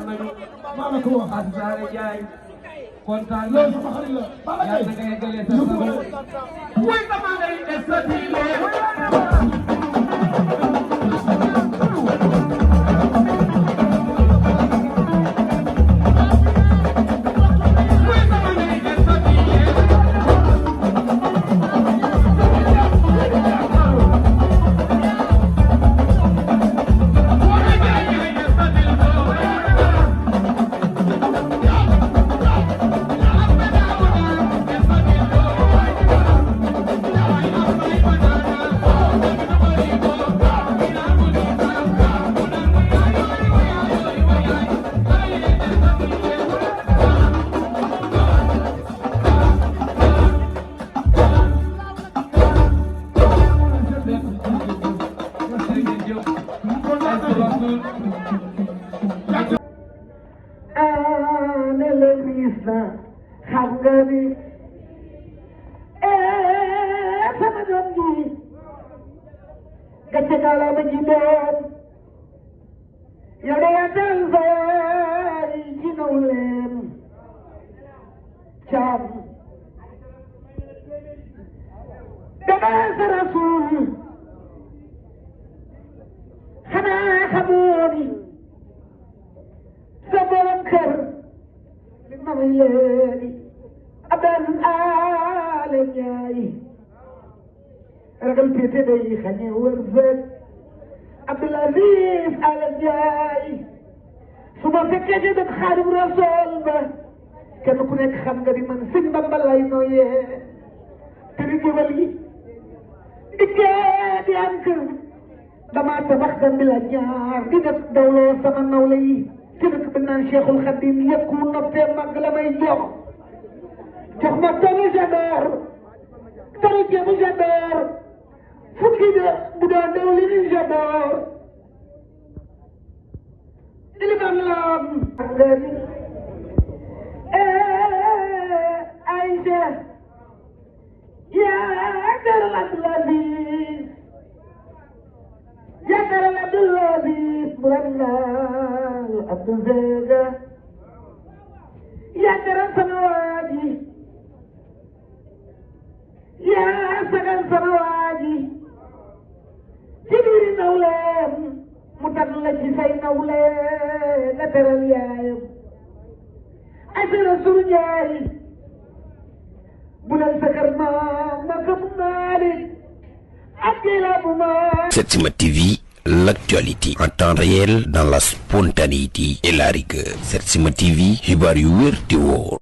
nañu maa la ko wax Fatou Sare Ndiaye kontaan loolu sama xarit la Baba Gaye yàlla nga yeggalee sa sago way sama ngay estatiile xam nga ni sama doom ji gàcce gàllaama ji doom yow de yaa dal fay ci naw leen caam dama sa rasul xanaa xamoo ni sa borom kër li ma may leeni abel aale ñaay ragal pété day xañe wërsëg Abdul Aziz aale ñaay su ma fekkee ci dëkk Xaadim Rasool ba kenn ku nekk xam nga di man sëñ Bamba lay nooyee te di géwél yi dikkee di am kër damaa tabax gan bi la ñaar di def dawloo sama nawle yi ci dëkk bi naan Cheikhul Khadim yëkku noppee mag la may jox ma tonu j'adore tonu ceebu j'adore fukki de bu doon dawli ni j'adore iliman lam ngani Aïcha yaa daral Abdul Aziz yaa daral Abdul Aziz burannal Abdul Zega yaa daral sama waaji yaa sagal sama waaji ci biir nawleem mu tànn la ci say nawle nga teral yaayam Aïcha Rasul Njaay bu leen sa kër maam ma gëm Maalik ak la bu ma Setsima TV, l'actualité en temps réel dans la spontanéité et la rigueur. Setsima TV, xibaar yu wér te wóor.